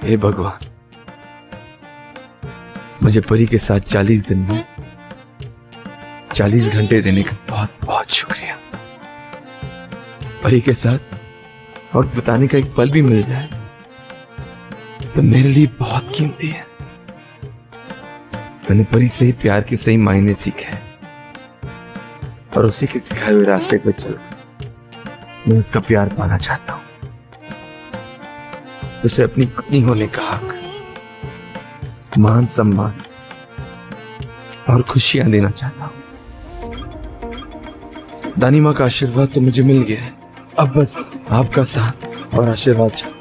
हे भगवान, मुझे परी के साथ 40 दिन में 40 घंटे देने का बहुत बहुत शुक्रिया। परी के साथ वक्त बिताने का एक पल भी मिल जाए तो मेरे लिए बहुत कीमती है। मैंने परी से ही प्यार के सही मायने सीखे हैं और उसी के सिखाए हुए रास्ते पर चल मैं उसका प्यार पाना चाहता हूं। उसे अपनी पत्नी होने का हक, मान सम्मान और खुशियां देना चाहता हूं। दानी माँ का आशीर्वाद तो मुझे मिल गया है, अब बस आपका साथ और आशीर्वाद चाहिए।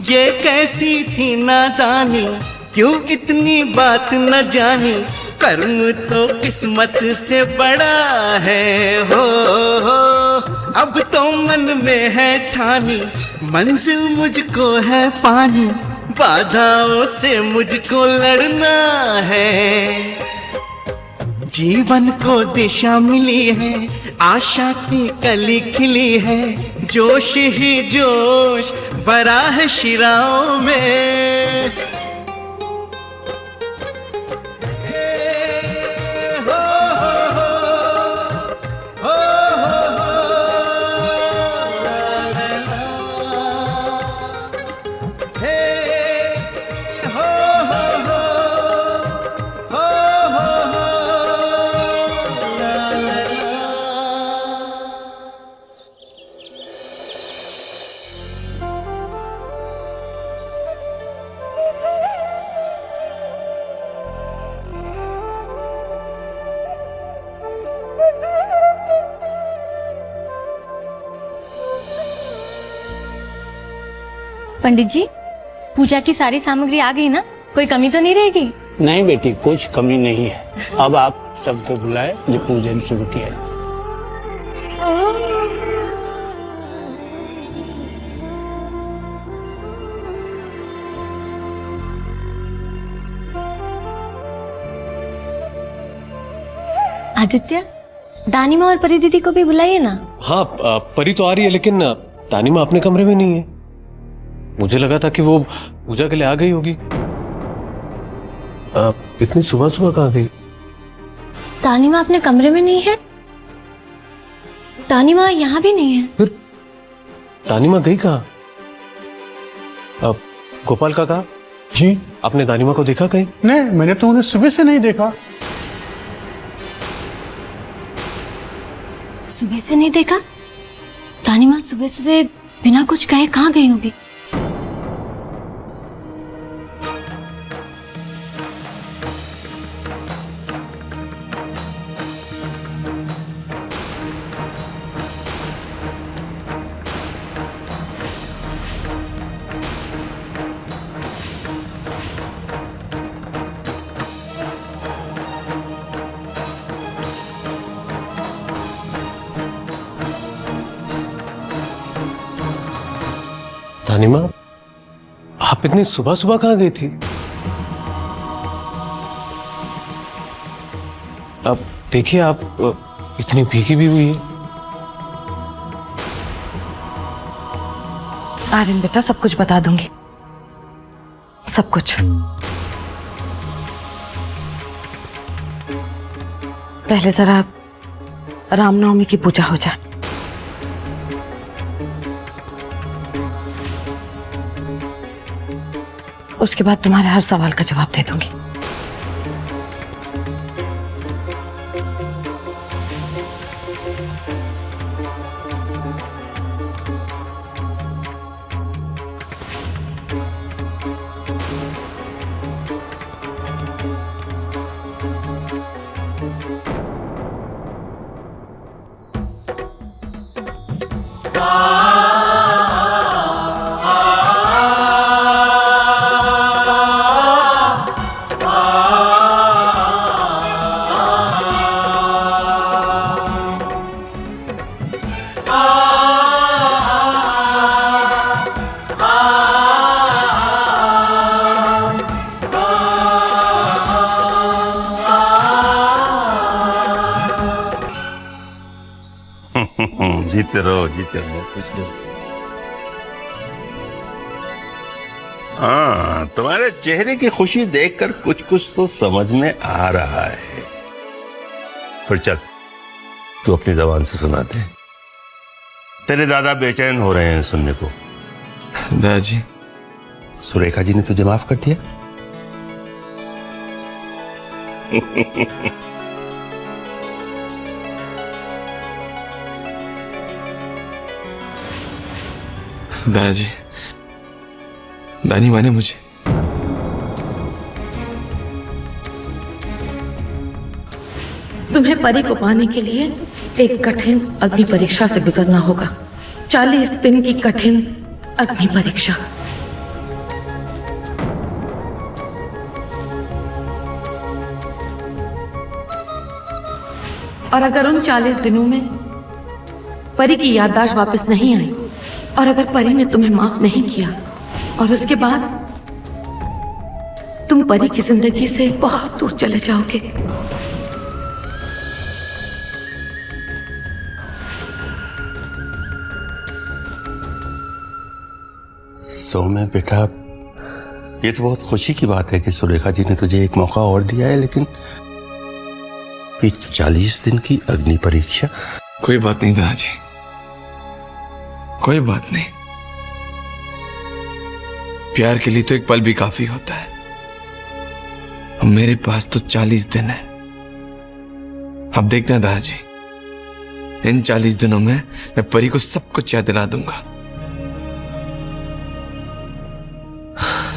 ये कैसी थी नादानी, क्यों इतनी बात न जानी, कर्म तो किस्मत से बड़ा है हो। अब तो मन में है ठानी, मंजिल मुझको है पानी, बाधाओं से मुझको लड़ना है। जीवन को दिशा मिली है, आशा की कली खिली है, जोश ही जोश भरा है शिराओं में। पंडित जी, पूजा की सारी सामग्री आ गई ना? कोई कमी तो नहीं रहेगी? नहीं बेटी, कुछ कमी नहीं है। अब आप सबको बुलाए, जो पूजन शुरू किया है। आदित्य, दानिमा और परी दीदी को भी बुलाइए ना। हाँ, परी तो आ रही है, लेकिन दानिमा अपने कमरे में नहीं है। मुझे लगा था कि वो पूजा के लिए आ गई होगी। इतनी सुबह सुबह कहाँ गई? दानिमा अपने कमरे में नहीं है, दानिमा यहाँ भी नहीं है। फिर दानिमा गई कहाँ? गोपाल काका जी, आपने दानिमा को देखा कहीं? नहीं, मैंने तो उन्हें सुबह से नहीं देखा। सुबह से नहीं देखा? दानिमा सुबह सुबह बिना कुछ कहे कहाँ गई होगी? दानिमा, आप इतनी सुबह सुबह कहाँ गई थी? अब देखिए, आप इतनी भीगी भी हुई है। आर्यन बेटा, सब कुछ बता दूंगी, सब कुछ। पहले जरा रामनवमी की पूजा हो जाए। उसके बाद तुम्हारे हर सवाल का जवाब दे दूंगी। जीते रहो कुछ नहीं। हाँ, तुम्हारे चेहरे की खुशी देखकर कुछ कुछ तो समझ में आ रहा है। फिर चल, तू अपनी जबान से सुना दे। तेरे दादा बेचैन हो रहे हैं सुनने को। दादाजी, सुरेखा जी ने तुझे माफ कर दिया? दादाजी, दानी माँ ने मुझे तुम्हें परी को पाने के लिए एक कठिन अग्नि परीक्षा से गुजरना होगा। 40 दिन की कठिन अग्नि परीक्षा। और अगर उन 40 दिनों में परी की याददाश्त वापस नहीं आई और अगर परी ने तुम्हें माफ नहीं किया और उसके बाद तुम परी की जिंदगी से बहुत दूर चले जाओगे। सौम्य बेटा, ये तो बहुत खुशी की बात है कि सुरेखा जी ने तुझे एक मौका और दिया है, लेकिन ये 40 दिन की अग्नि परीक्षा। कोई बात नहीं दादाजी, कोई बात नहीं। प्यार के लिए तो एक पल भी काफी होता है। अब मेरे पास तो 40 दिन है। अब देखना दादाजी, इन 40 दिनों में मैं परी को सब कुछ याद दिला दूंगा,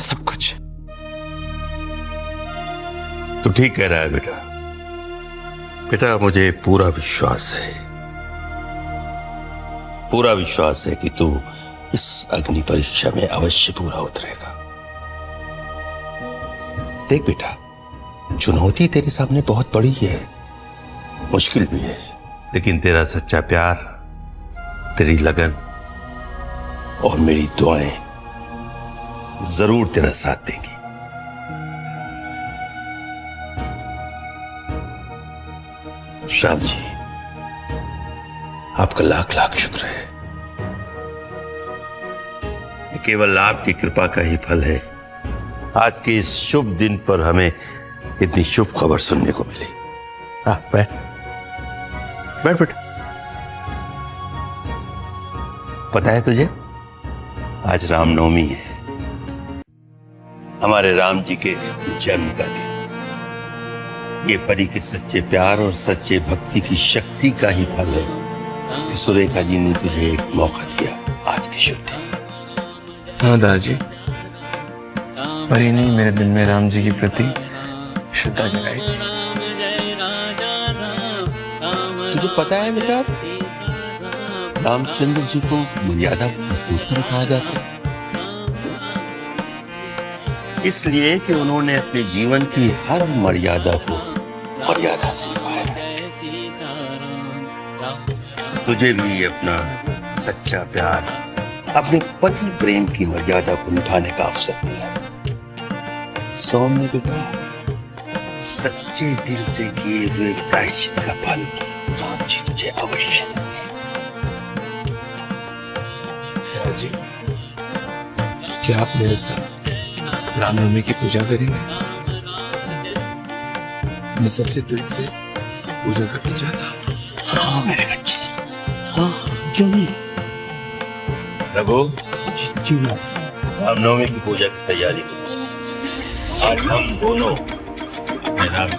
सब कुछ। तो ठीक कह रहा है बेटा। बेटा, मुझे पूरा विश्वास है कि तू इस अग्नि परीक्षा में अवश्य पूरा उतरेगा। देख बेटा, चुनौती तेरे सामने बहुत बड़ी है, मुश्किल भी है, लेकिन तेरा सच्चा प्यार, तेरी लगन और मेरी दुआएं जरूर तेरा साथ देंगी। श्याम जी, आपका लाख लाख शुक्र है। केवल आपकी कृपा का ही फल है आज के इस शुभ दिन पर हमें इतनी शुभ खबर सुनने को मिली। बैठ बैठ बेटा। पता है तुझे, आज रामनवमी है, हमारे राम जी के जन्म का दिन। ये परी के सच्चे प्यार और सच्चे भक्ति की शक्ति का ही फल है कि सुरेखा जी ने तुझे एक मौका दिया आज के शुभ दिन। हाँ दादाजी, परी ने मेरे दिल में राम जी के प्रति श्रद्धा जगाई। तुझे पता है बेटा, रामचंद्र जी को मर्यादा पुरुषोत्तम कहा जाता है, इसलिए कि उन्होंने अपने जीवन की हर मर्यादा को मर्यादा से निभाया। तुझे भी अपना सच्चा प्यार, अपने पति प्रेम की मर्यादा को निभाने का अवसर मिला। सौम्य बेटा, सच्चे दिल से किए हुए प्रायश्चित का फल राम जी तुझे अवश्य देंगे। जी, क्या आप मेरे साथ रामनवमी की पूजा करेंगे? मैं सच्चे दिल से पूजा करना चाहता हूँ। हाँ मेरे बच्चे। हाँ क्यों नहीं। रघु, जी रामनवमी की पूजा की तैयारी करो। आज हम दोनों मैदान में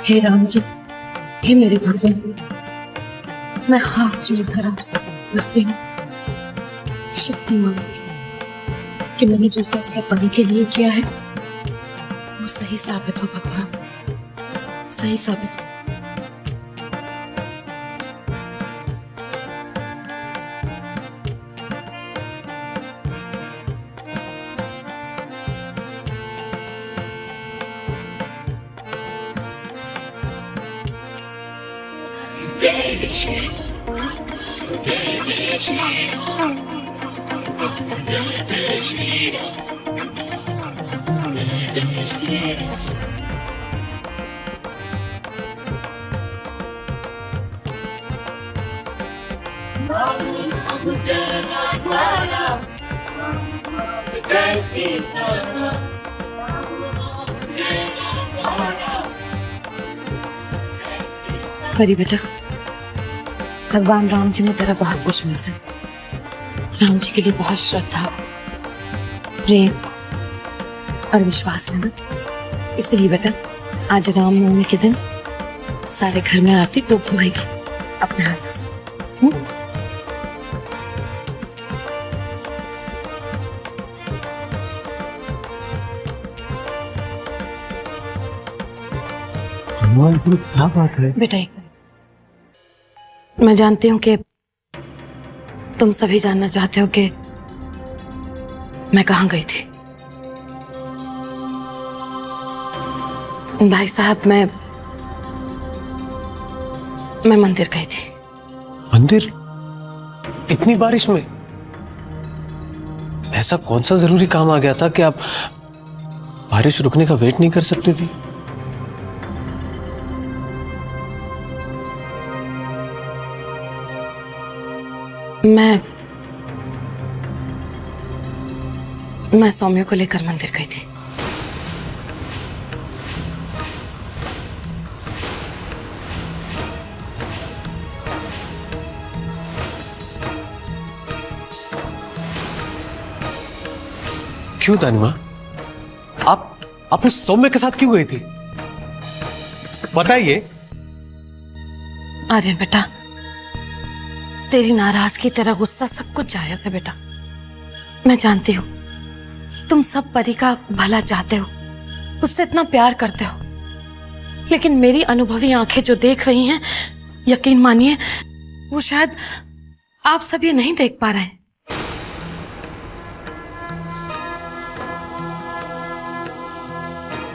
हे राम जी, हे मेरे भगवान, मैं हाथ जोड़कर आपसे करती हूँ, शक्ति मांगती कि मैंने जो फैसला पति के लिए किया है वो सही साबित हो भगवान, सही साबित हो। परी बेटा, भगवान राम जी में तेरा बहुत विश्वास है। राम जी के लिए बहुत श्रद्धा, प्रेम और विश्वास है ना, इसलिए बेटा आज रामनवमी के दिन सारे घर में आरती तो घुमाएगी अपने हाथों से। क्या बात है बेटा, मैं जानती हूँ कि तुम सभी जानना चाहते हो कि मैं कहाँ गई थी। भाई साहब, मैं मंदिर गई थी। मंदिर? इतनी बारिश में? ऐसा कौन सा जरूरी काम आ गया था कि आप बारिश रुकने का वेट नहीं कर सकते थे? मैं सौम्य को लेकर मंदिर गई थी। क्यों तानी माँ? आप उस सौम्य के साथ क्यों गई थी? बताइए। आर्यन बेटा, तेरी नाराजगी, तेरा गुस्सा सब कुछ जायज है बेटा। मैं जानती हूँ तुम सब परी का भला चाहते हो, उससे इतना प्यार करते हो, लेकिन मेरी अनुभवी आंखें जो देख रही हैं, यकीन मानिए वो शायद आप सब ये नहीं देख पा रहे हैं।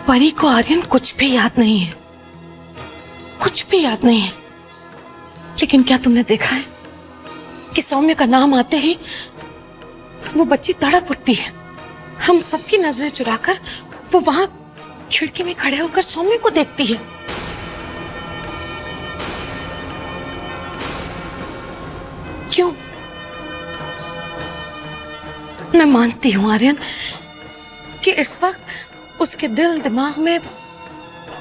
परी को आर्यन कुछ भी याद नहीं है, कुछ भी याद नहीं है। लेकिन क्या तुमने देखा है कि सौम्य का नाम आते ही वो बच्ची तड़प उठती है। हम सबकी नजरें चुराकर वो वहां खिड़की में खड़े होकर सौम्य को देखती है। क्यों? मैं मानती हूं आर्यन कि इस वक्त उसके दिल दिमाग में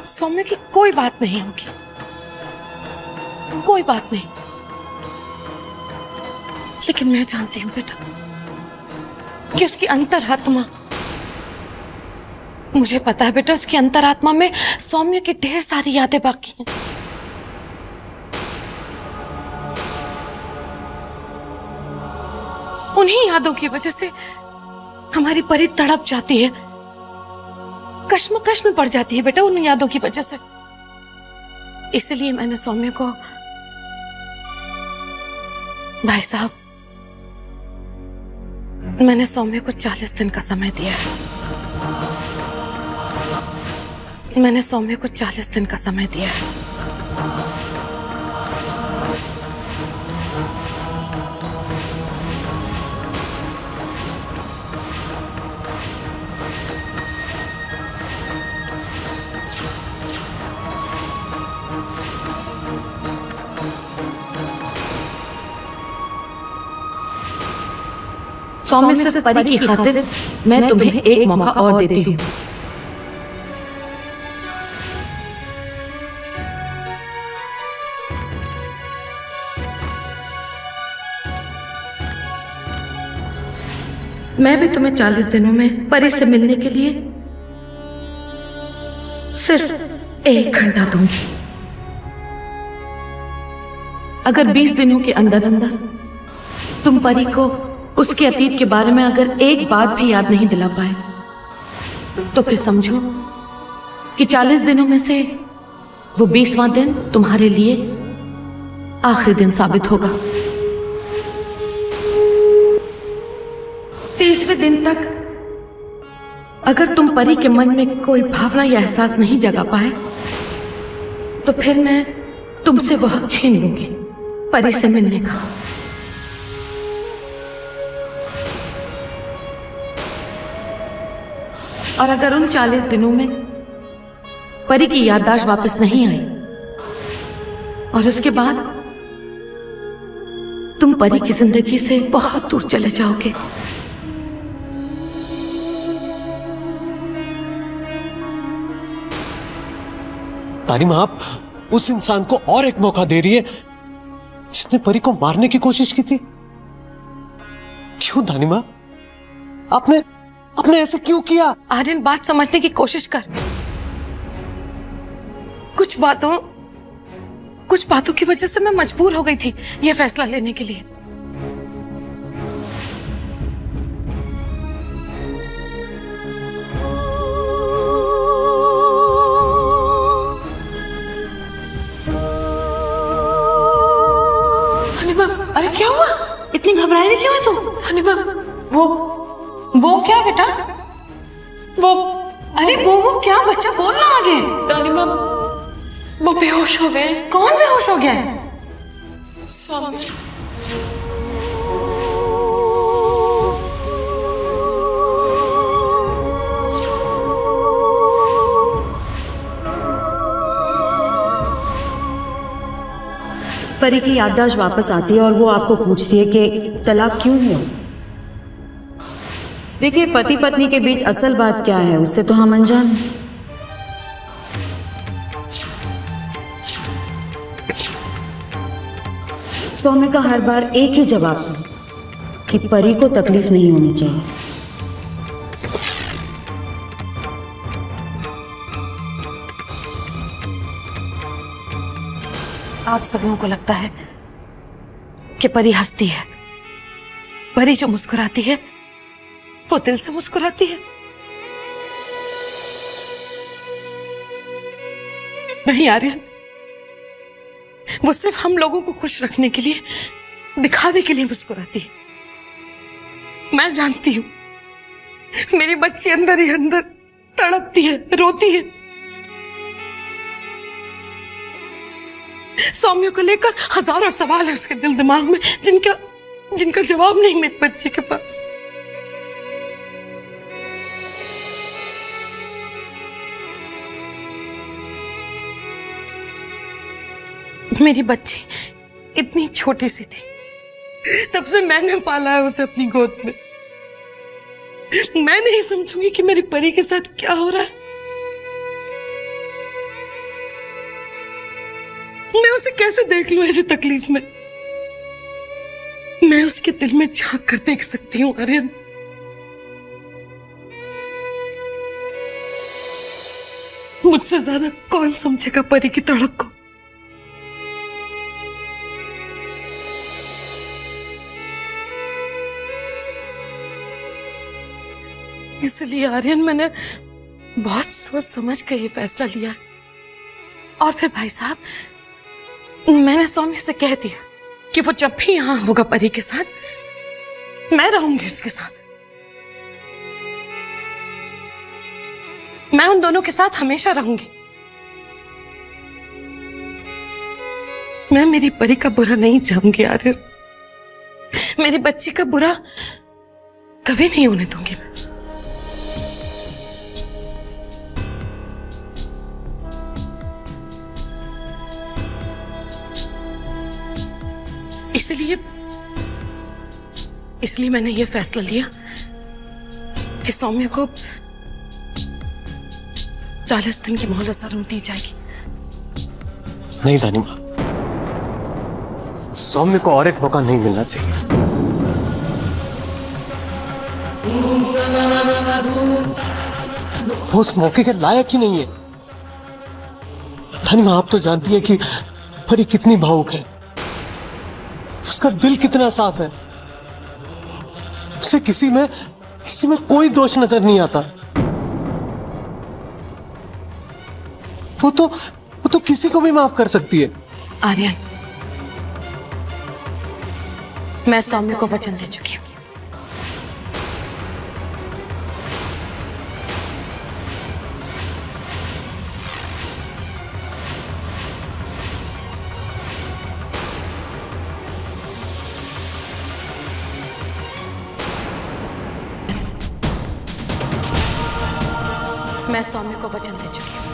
सौम्य की कोई बात नहीं होगी, कोई बात नहीं। लेकिन मैं जानती हूं बेटा कि उसकी अंतरात्मा, मुझे पता है बेटा, उसकी अंतरात्मा में सौम्य की ढेर सारी यादें बाकी हैं। उन्हीं यादों की वजह से हमारी परी तड़प जाती है, कश्मकश में पड़ जाती है बेटा, उन यादों की वजह से। इसलिए मैंने सौम्य को, भाई साहब, मैंने सौम्य को 40 दिन का समय दिया है। मैंने सौम्य को 40 दिन का समय दिया है। सौम्य सिर्फ परी की खातिर मैं तुम्हें एक मौका और देती हूँ। मैं भी तुम्हें 40 दिनों में परी से मिलने के लिए सिर्फ 1 घंटा दूंगी। अगर 20 दिनों के अंदर अंदर तुम परी को उसके अतीत के बारे में अगर एक बात भी याद नहीं दिला पाए, तो फिर समझो कि 40 दिनों में से वो 20वां दिन तुम्हारे लिए आखिरी दिन साबित होगा। 30वें दिन तक अगर तुम परी के मन में कोई भावना या एहसास नहीं जगा पाए, तो फिर मैं तुमसे वो हक छीन लूंगी परी से मिलने का। और अगर उन 40 दिनों में परी की याददाश्त वापस नहीं आई और उसके बाद तुम परी की जिंदगी से बहुत दूर चले जाओगे, तानिमा, आप उस इंसान को और एक मौका दे रही है जिसने परी को मारने की कोशिश की थी। क्यों तानिमा? आपने ऐसे क्यों किया? आर्यन, बात समझने की कोशिश कर। कुछ बातों की वजह से मैं मजबूर हो गई थी यह फैसला लेने के लिए। अरे क्या हुआ? इतनी घबराई हुई क्यों है तू? तानिमा, वो क्या बेटा? अरे वो क्या? बच्चा बोलना आगे। तानिमा, वो बेहोश हो गए। कौन बेहोश हो गया है? सौम्य। परी की याददाश्त वापस आती है और वो आपको पूछती है कि तलाक क्यों हुआ। देखिए, पति पत्नी के बीच असल बात क्या है उससे तो हम अनजान हैं। सौम्य का हर बार एक ही जवाब था कि परी को तकलीफ नहीं होनी चाहिए। आप सब लोगों को लगता है कि परी हंसती है। परी जो मुस्कुराती है वो दिल से मुस्कुराती है। नहीं आर्यन, वो सिर्फ हम लोगों को खुश रखने के लिए, दिखावे के लिए मुस्कुराती है। मैं जानती हूं मेरी बच्ची अंदर ही अंदर तड़पती है, रोती है। सौम्य को लेकर हजारों सवाल है उसके दिल दिमाग में जिनका जवाब नहीं मेरी बच्ची के पास। मेरी बच्ची इतनी छोटी सी थी, तब से मैंने पाला है उसे अपनी गोद में। मैं नहीं समझूंगी कि मेरी परी के साथ क्या हो रहा है। मैं उसे कैसे देख लूं ऐसी तकलीफ में। मैं उसके दिल में झांक कर देख सकती हूँ आर्यन। मुझसे ज्यादा कौन समझेगा परी की तड़प को। इसलिए आर्यन मैंने बहुत सोच समझ कर ये फैसला लिया। और फिर भाई साहब, मैंने सौम्य से कह दिया कि वो जब भी यहां होगा परी के साथ, मैं रहूंगी उसके साथ। मैं उन दोनों के साथ हमेशा रहूंगी। मैं मेरी परी का बुरा नहीं चाहूंगी आर्यन। मेरी बच्ची का बुरा कभी नहीं होने दूंगी मैं। इसलिए मैंने ये फैसला लिया कि सौम्य को 40 दिन की मोहलत जरूर दी जाएगी। नहीं दानिमा, सौम्य को और एक मौका नहीं मिलना चाहिए। वो उस मौके के लायक ही नहीं है। दानिमा, आप तो जानती है कि परी कितनी भावुक है, उसका दिल कितना साफ है। उसे किसी में कोई दोष नजर नहीं आता। वो तो किसी को भी माफ कर सकती है। आर्यन, मैं सौम्य को वचन दे चुकी हूँ। मैं सौम्य को वचन दे चुकी हूँ।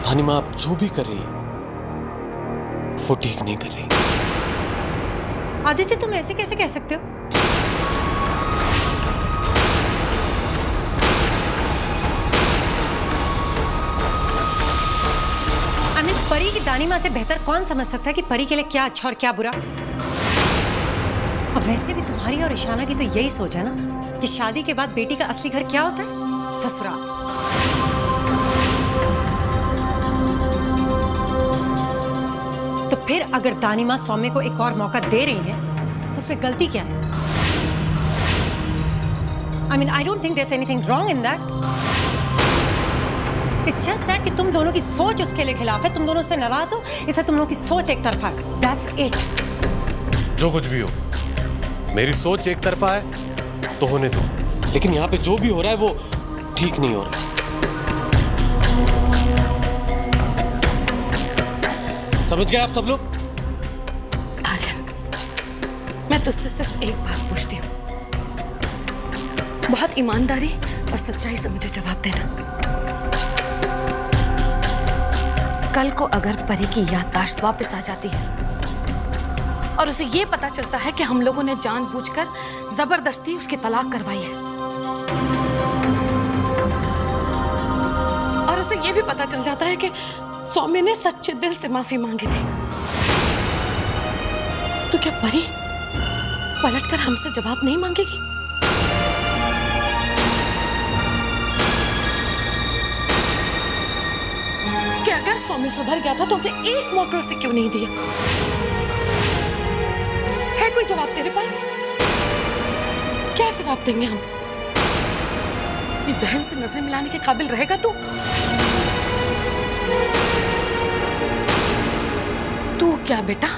दानिमा, आप जो भी कर रही है वो ठीक नहीं कर रही। आदित्य, तुम ऐसे कैसे कह सकते हो? परी की दानिमा से बेहतर कौन समझ सकता है कि परी के लिए क्या अच्छा और क्या बुरा। और वैसे भी तुम्हारी और ईशाना की तो यही सोच है ना कि शादी के बाद बेटी का असली घर क्या होता है? ससुराल। तो फिर अगर दानिमा सौम्य को एक और मौका दे रही है तो उसमें गलती क्या है? I mean, I don't think there's anything wrong in that. It's just that कि तुम दोनों की सोच उसके लिए खिलाफ है, तुम दोनों उससे नाराज हो, इससे तुम लोगों की सोच एक तरफा है। That's it. जो कुछ भी हो, मेरी सोच एक तरफा है तो होने दो, लेकिन यहाँ पे जो भी हो रहा है वो ठीक नहीं हो रहा है। समझ गए आप सब लोग? आर्यन, मैं तुझसे सिर्फ एक बात पूछती हूँ, बहुत ईमानदारी और सच्चाई से मुझे जवाब देना। कल को अगर परी की याददाश्त वापस आ जाती है और उसे ये पता चलता है कि हम लोगों ने जानबूझकर जबरदस्ती उसकी तलाक करवाई है, और उसे ये भी पता चल जाता है कि सौम्य ने सच्चे दिल से माफी मांगी थी, तो क्या परी पलटकर हमसे जवाब नहीं मांगेगी? कि अगर सौम्य सुधर गया था तो हमने एक मौका उसे क्यों नहीं दिया? है कोई जवाब तेरे पास? क्या जवाब देंगे हम? अपनी बहन से नजरें मिलाने के काबिल रहेगा तू? तू क्या बेटा,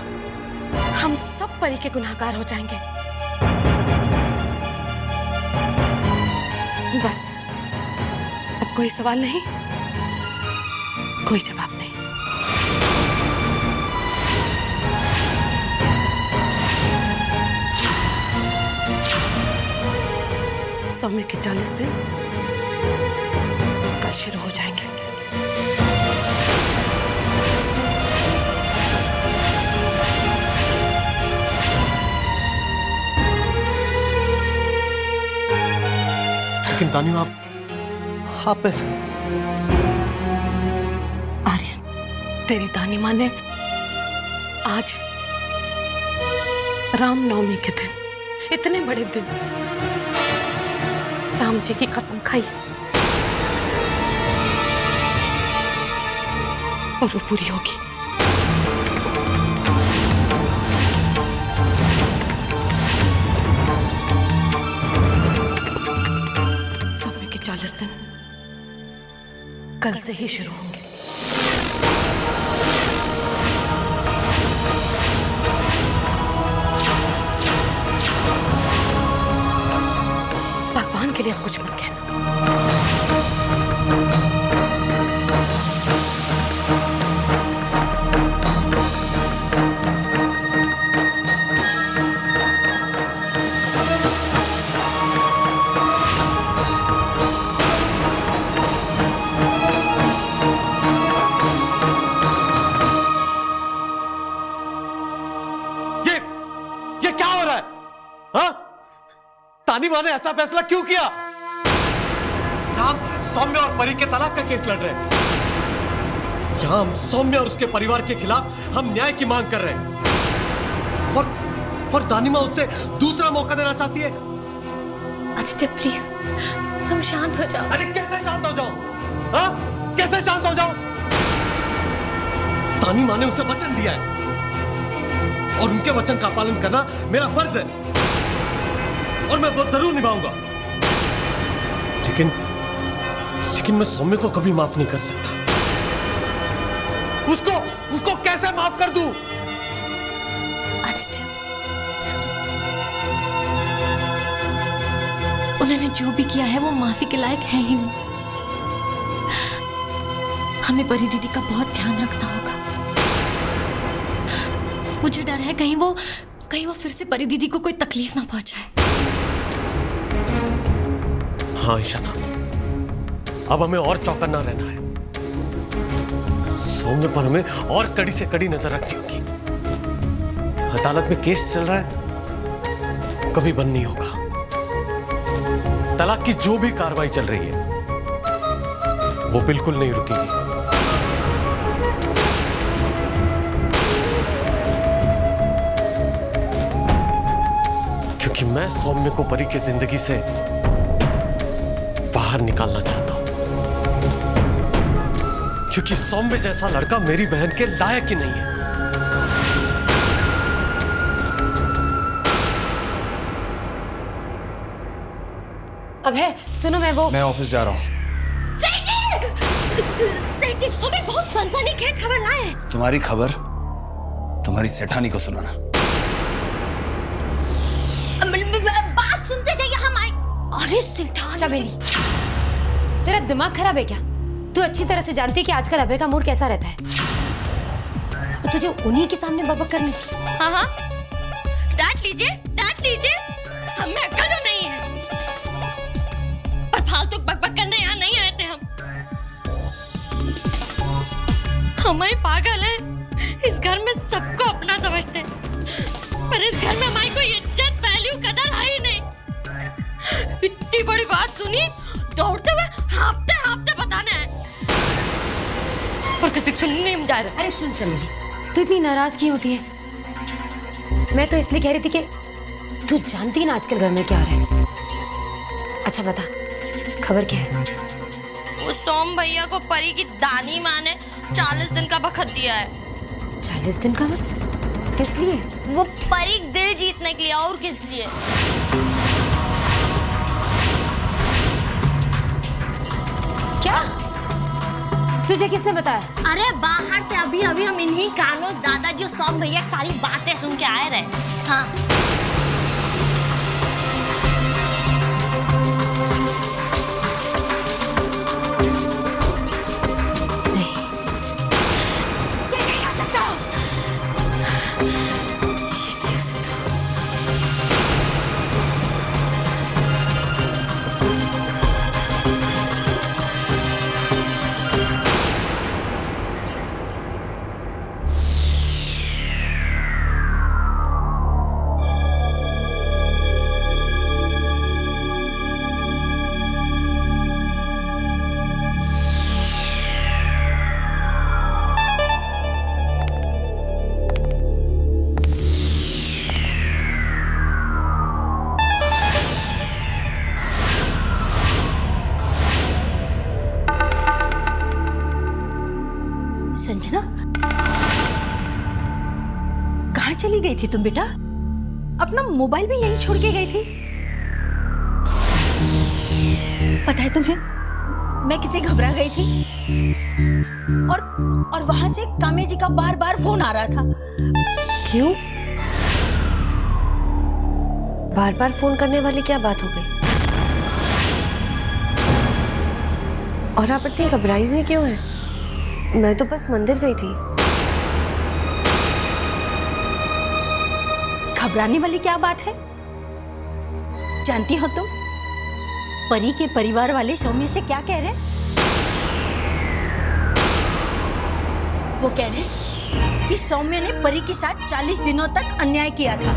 हम सब परी के गुनहगार हो जाएंगे। बस अब कोई सवाल नहीं, कोई जवाब नहीं। सौम्य के 40 दिन कल शुरू हो जाएंगे। लेकिन तानी आप ऐसे आर्यन, तेरी दानी माँ ने आज रामनवमी के दिन, इतने बड़े दिन, राम जी की कसम खाई और वो पूरी होगी। सौम्य के 40 दिन कल से ही शुरू होंगे। भगवान के लिए अब कुछ मत कहना। ये क्या हो रहा है? हाँ? तानी माँ ने ऐसा फैसला क्यों किया? हम सौम्य और परी के तलाक का केस लड़ रहे हैं। यहाँ हम सौम्य और उसके परिवार के खिलाफ हम न्याय की मांग कर रहे हैं। और दानी माँ उससे दूसरा मौका देना चाहती है। आदित्य प्लीज तुम शांत हो जाओ। अरे कैसे शांत हो जाओ? हाँ? कैसे शांत हो जाओ? तानी माँ ने उसे वचन दिया है और उनके वचन का पालन करना मेरा फर्ज है और मैं वो जरूर निभाऊंगा। लेकिन मैं सौम्य को कभी माफ नहीं कर सकता। उसको कैसे माफ कर दूं? आदित्य, उन्होंने जो भी किया है वो माफी के लायक है ही नहीं। हमें परी दीदी का बहुत ध्यान रखना होगा। मुझे डर है कहीं वो फिर से परी दीदी को कोई तकलीफ ना पहुंचाए। हाँ ईशाना, अब हमें और चौकन्ना रहना है। सौम्य पर हमें और कड़ी से कड़ी नजर रखनी होगी। अदालत में केस चल रहा है, कभी बंद नहीं होगा। तलाक की जो भी कार्रवाई चल रही है वो बिल्कुल नहीं रुकेगी। क्योंकि मैं सौम्य को परी की जिंदगी से बाहर निकालना चाहता हूं। क्योंकि सौम्य जैसा लड़का मेरी बहन के लायक ही नहीं है। अभय सुनो, मैं ऑफिस जा रहा हूँ। सेठ जी, हमें बहुत सनसनीखेज खबर लाए हैं। तुम्हारी खबर तुम्हारी सेठानी को सुनाना। बात सुनते जाइए, हम आए। अरे सेठानी। चमेली, तेरा दिमाग खराब है क्या? तू अच्छी तरह से जानती है कि आजकल अभय का मूड कैसा रहता है। तुझे उन्हीं के सामने बकबक करनी थी। हाँ, डांट लीजिए, हमें अक्ल तो नहीं है, पर फालतू बकबक करने यहाँ नहीं आए थे हम। हमारे पागल है, इस घर में सबको अपना समझते हैं, पर इस घर में हमारी कोई इज्जत, वैल्यू, कदर है ही नहीं। इतनी बड़ी बात सुनी, दौड़ते हुए हाफते बताने हैं, और किसी सुनने नहीं जा रहा। अरे सुन चमेली, तू इतनी नाराज क्यों होती है? मैं तो इसलिए कह रही थी कि तू जानती है ना आजकल घर में क्या हो रहा है। अच्छा बता, खबर क्या है? वो सोम भैया को परी की दानी माँ ने 40 दिन का वक्त दिया है। 40 दिन का वक्त? किस लिए? वो परी दिल जीतने के लिए, और किस लिए? क्या? तुझे किसने बताया? अरे बाहर से अभी हम इन्हीं कानों दादाजी और सोम भैया की सारी बातें सुन के आए रहे। हाँ संजना, कहाँ चली गई थी तुम बेटा? अपना मोबाइल भी यहीं छोड़ के गई थी। पता है तुम्हें मैं कितनी घबरा गई थी? और वहां से कामे जी का बार बार फोन आ रहा था। क्यों? बार बार फोन करने वाली क्या बात हो गई? और आप इतनी घबराई हुई क्यों है? मैं तो बस मंदिर गई थी। घबराने वाली क्या बात है? जानती हो तुम परी के परिवार वाले सौम्य से क्या कह रहे? वो कह रहे कि सौम्य ने परी के साथ 40 दिनों तक अन्याय किया था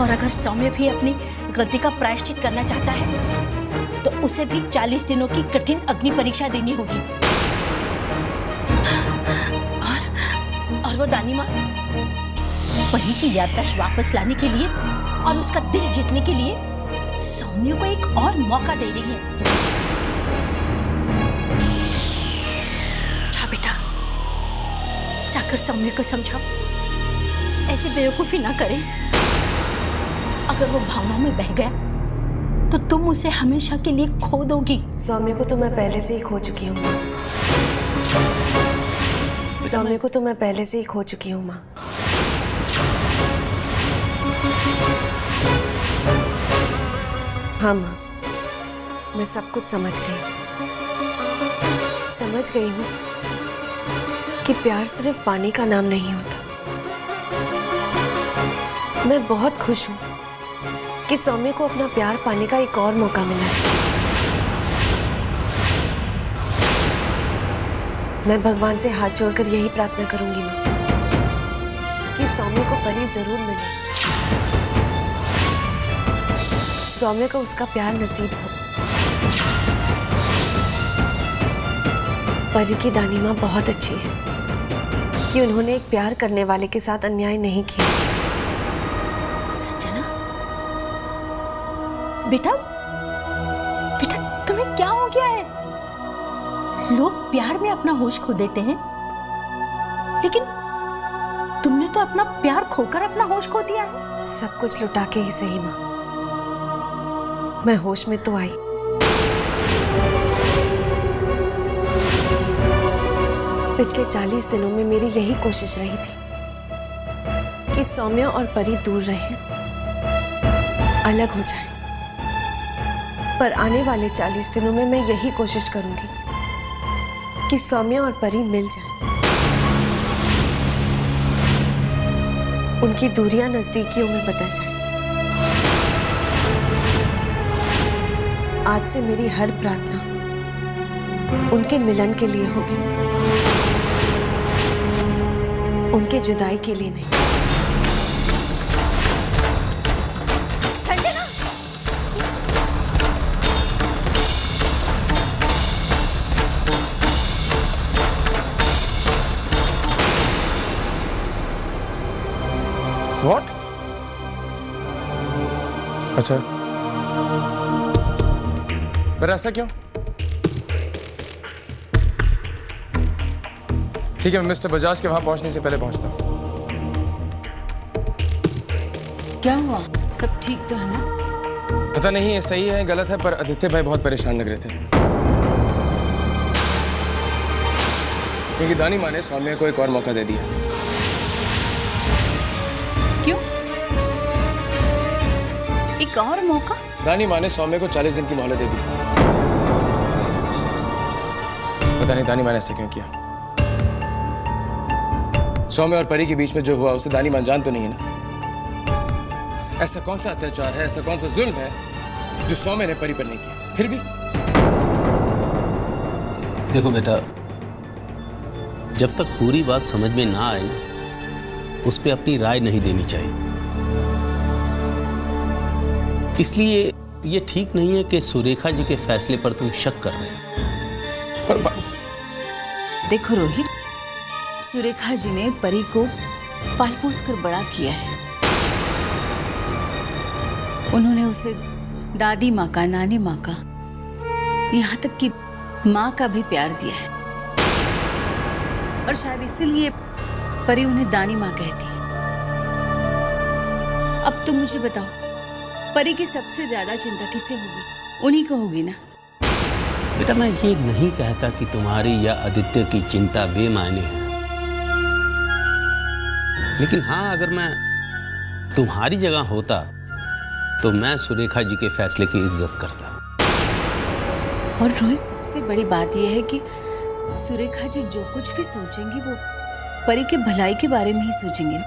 और अगर सौम्य भी अपनी गलती का प्रायश्चित करना चाहता है तो उसे भी 40 दिनों की कठिन अग्नि परीक्षा देनी होगी। और वो दानी माँ परी की याददाश्त वापस लाने के लिए और उसका दिल जीतने के लिए सौम्य को एक और मौका दे रही है। जा बेटा, जाकर सौम्य को समझाओ ऐसी बेवकूफी ना करे। अगर वो भावनाओं में बह गया तो तुम उसे हमेशा के लिए खो दोगी। सौम्य को तो मैं पहले से ही खो चुकी हूँ माँ। सौम्य को तो मैं पहले से ही खो चुकी हूँ माँ। हाँ माँ, मैं सब कुछ समझ गई हूँ कि प्यार सिर्फ पाने का नाम नहीं होता। मैं बहुत खुश हूँ कि सौम्य को अपना प्यार पाने का एक और मौका मिला है। मैं भगवान से हाथ जोड़कर यही प्रार्थना करूंगी माँ कि सौम्य को परी जरूर मिले, सौम्य को उसका प्यार नसीब हो। परी की दानी माँ बहुत अच्छी है कि उन्होंने एक प्यार करने वाले के साथ अन्याय नहीं किया। संजना बेटा, बेटा तुम्हें क्या हो गया है? लोग प्यार में अपना होश खो देते हैं, लेकिन तुमने तो अपना प्यार खोकर अपना होश खो दिया है। सब कुछ लुटा के ही सही माँ, मैं होश में तो आई। पिछले 40 दिनों में मेरी यही कोशिश रही थी कि सौम्य और परी दूर रहें, अलग हो जाएं। पर आने वाले 40 दिनों में मैं यही कोशिश करूंगी कि सौम्य और परी मिल जाएं। उनकी दूरियां नजदीकियों में बदल जाएं। आज से मेरी हर प्रार्थना उनके मिलन के लिए होगी, उनके जुदाई के लिए नहीं। संजना, What? अच्छा, पर ऐसा क्यों? ठीक है, मैं मिस्टर बजाज के वहां पहुंचने से पहले पहुंचता हूं। क्या हुआ? सब ठीक तो है ना? पता नहीं ये सही है गलत है, पर आदित्य भाई बहुत परेशान लग रहे थे क्योंकि दानी माँ ने सौम्य को एक और मौका दे दिया। क्यों? एक और मौका? दानी माँ ने सौम्य को 40 दिन की मोहलत दे दी। पता नहीं दानी माँ ने ऐसा क्यों किया। सौम्य और परी के बीच में जो हुआ उसे दानी माँ जान तो नहीं है ना। ऐसा कौन सा अत्याचार है, ऐसा कौन सा जुल्म है जो सौम्य ने परी पर नहीं किया? फिर भी देखो बेटा, जब तक पूरी बात समझ में ना आए ना, उस पर अपनी राय नहीं देनी चाहिए। इसलिए ये ठीक नहीं है कि सुरेखा जी के फैसले पर तुम शक कर रहे हो। पर देखो रोहित, सुरेखा जी ने परी को पाल पोस कर बड़ा किया है। उन्होंने उसे दादी माँ का, नानी माँ का, यहाँ तक कि माँ का भी प्यार दिया है। और शायद इसीलिए परी उन्हें दानी माँ कहती है। अब तुम मुझे बताओ, परी की सबसे ज्यादा चिंता किसे होगी? उन्हीं को होगी ना। बेटा मैं ये नहीं कहता कि तुम्हारी या आदित्य की चिंता बेमायने है, लेकिन हाँ, अगर मैं तुम्हारी जगह होता तो मैं सुरेखा जी के फैसले की इज्जत करता। और रोहित, सबसे बड़ी बात यह है कि सुरेखा जी जो कुछ भी सोचेंगी वो परी के भलाई के बारे में ही सोचेंगे।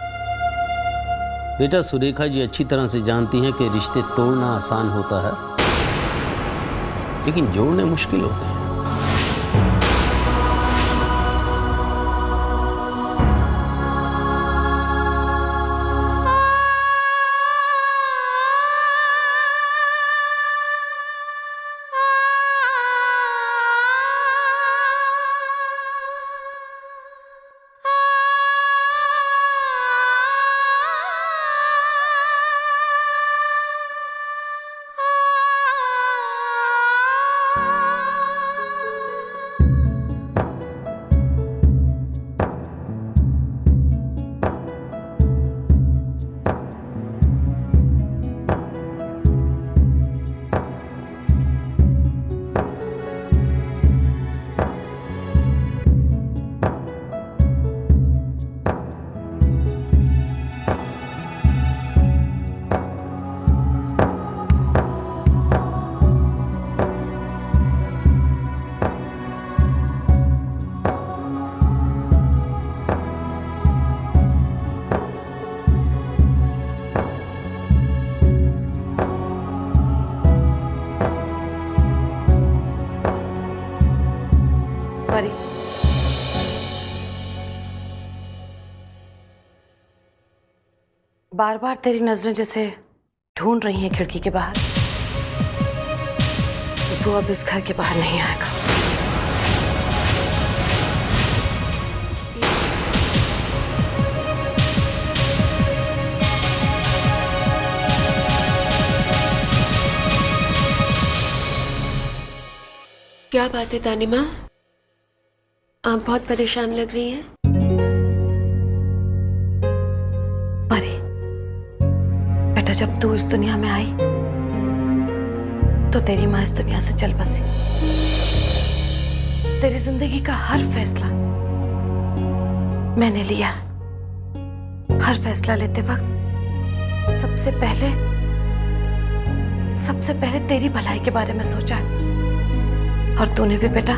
बेटा सुरेखा जी अच्छी तरह से जानती हैं कि रिश्ते तोड़ना आसान होता है, लेकिन जोड़ने मुश्किल होते हैं। परी, बार बार तेरी नजरें जैसे ढूंढ रही हैं खिड़की के बाहर। वो अब इस घर के बाहर नहीं आएगा। क्या बात है दानी माँ, आप बहुत परेशान लग रही हैं। परी, बेटा जब तू इस दुनिया में आई तो तेरी माँ इस दुनिया से चल बसी। तेरी जिंदगी का हर फैसला मैंने लिया। हर फैसला लेते वक्त सबसे पहले तेरी भलाई के बारे में सोचा है। और तूने भी बेटा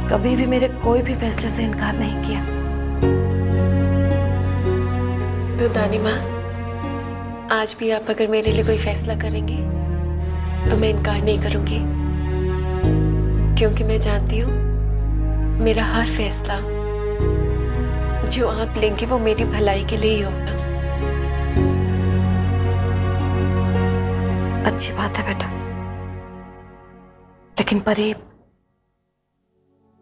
कभी भी मेरे कोई भी फैसले से इनकार नहीं किया। तो दानी माँ, आज भी आप अगर मेरे लिए कोई फैसला करेंगे तो मैं इनकार नहीं करूंगी, क्योंकि मैं जानती हूँ मेरा हर फैसला जो आप लेंगे वो मेरी भलाई के लिए ही होगा। अच्छी बात है बेटा, लेकिन परी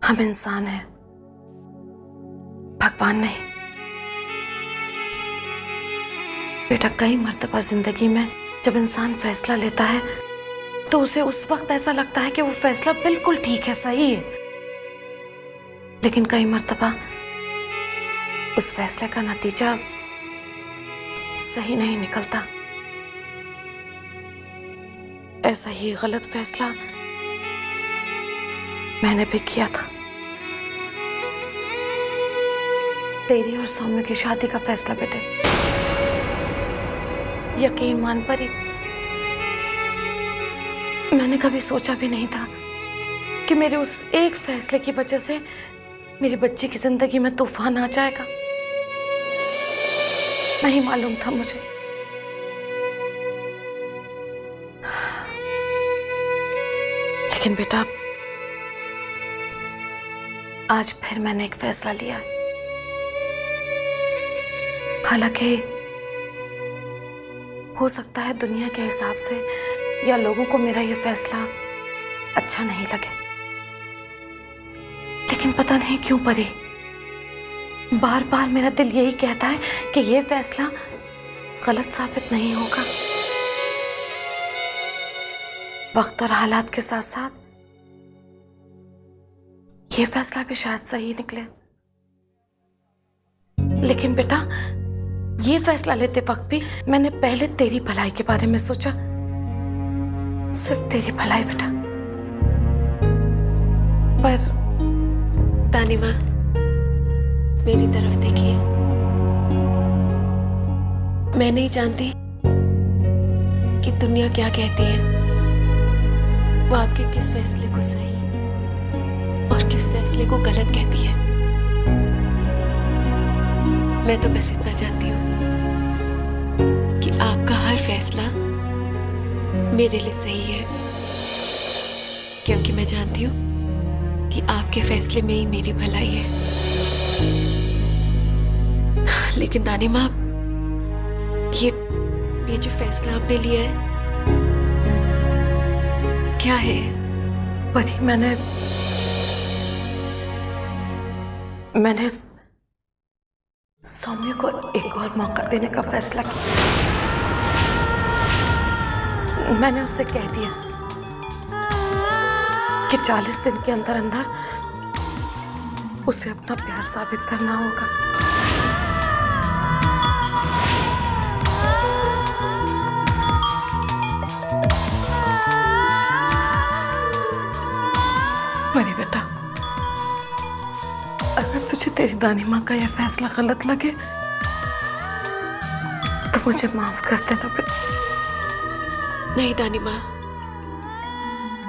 हम इंसान हैं, भगवान नहीं। बेटा कई मर्तबा जिंदगी में जब इंसान फैसला लेता है तो उसे उस वक्त ऐसा लगता है कि वो फैसला बिल्कुल ठीक है, सही है, लेकिन कई मर्तबा उस फैसले का नतीजा सही नहीं निकलता। ऐसा ही गलत फैसला मैंने भी किया था। तेरी और सौम्य की शादी का फैसला बेटे, यकीन मान परी, मैंने कभी सोचा भी नहीं था कि मेरे उस एक फैसले की वजह से मेरी बच्ची की जिंदगी में तूफान आ जाएगा। नहीं मालूम था मुझे। लेकिन बेटा आज फिर मैंने एक फैसला लिया है। हालांकि हो सकता है दुनिया के हिसाब से या लोगों को मेरा यह फैसला अच्छा नहीं लगे, लेकिन पता नहीं क्यों परी, बार बार मेरा दिल यही कहता है कि यह फैसला गलत साबित नहीं होगा। वक्त और हालात के साथ साथ यह फैसला भी शायद सही निकले। ये फैसला लेते वक्त भी मैंने पहले तेरी भलाई के बारे में सोचा, सिर्फ तेरी भलाई बेटा। पर तानिमा, मेरी तरफ देखिए। मैं नहीं जानती कि दुनिया क्या कहती है, वो आपके किस फैसले को सही और किस फैसले को गलत कहती है। मैं तो बस इतना जानती हूँ कि आपका हर फैसला मेरे लिए सही है, क्योंकि मैं जानती हूँ कि आपके फैसले में ही मेरी भलाई है। लेकिन तानिमा, ये जो फैसला आपने लिया है क्या है? परी, मैंने सौम्य को एक और मौका देने का फैसला किया। मैंने उससे कह दिया कि 40 दिन के अंदर अंदर उसे अपना प्यार साबित करना होगा। मेरी बेटा, अगर तुझे तेरी दानी माँ का यह फैसला गलत लगे तो मुझे माफ कर देना बेटा। नहीं तानिमा,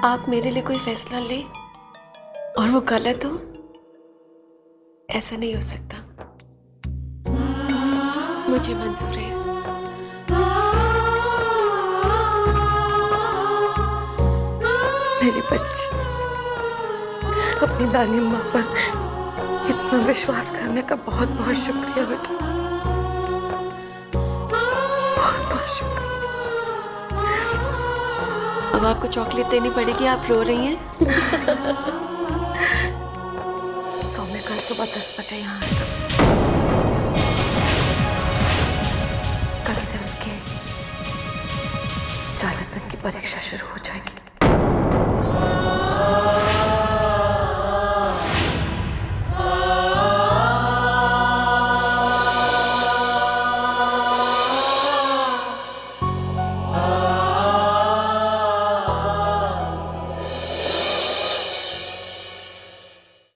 आप मेरे लिए कोई फैसला ले और वो गलत हो, ऐसा नहीं हो सकता। मुझे मंजूर है। मेरी बच्ची, अपनी दानी माँ पर इतना विश्वास करने का बहुत बहुत शुक्रिया बेटा, बहुत बहुत शुक्रिया। अब आपको चॉकलेट देनी पड़ेगी, आप रो रही हैं। सौम्य कल सुबह 10 बजे यहाँ आएगा। कल से उसकी 40 दिन की परीक्षा शुरू हो जाएगी।